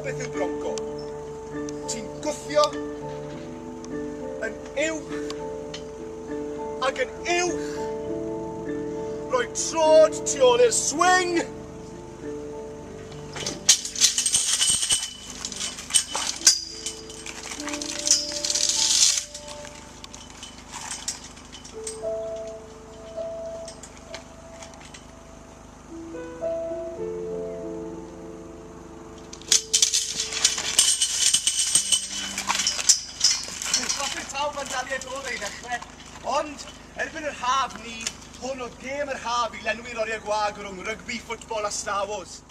beth yw bronco. Ti'n gwthio yn uwch ac yn uwch, rhoi trod tu ôl i'r swing. Mae'n daliad o ddweud ddechrau, ond erbyn yr haf ni, hwn oedd gêm yr haf i lenwi'r oriau gwag rhwng rygbi, ffwtbol a Star Wars.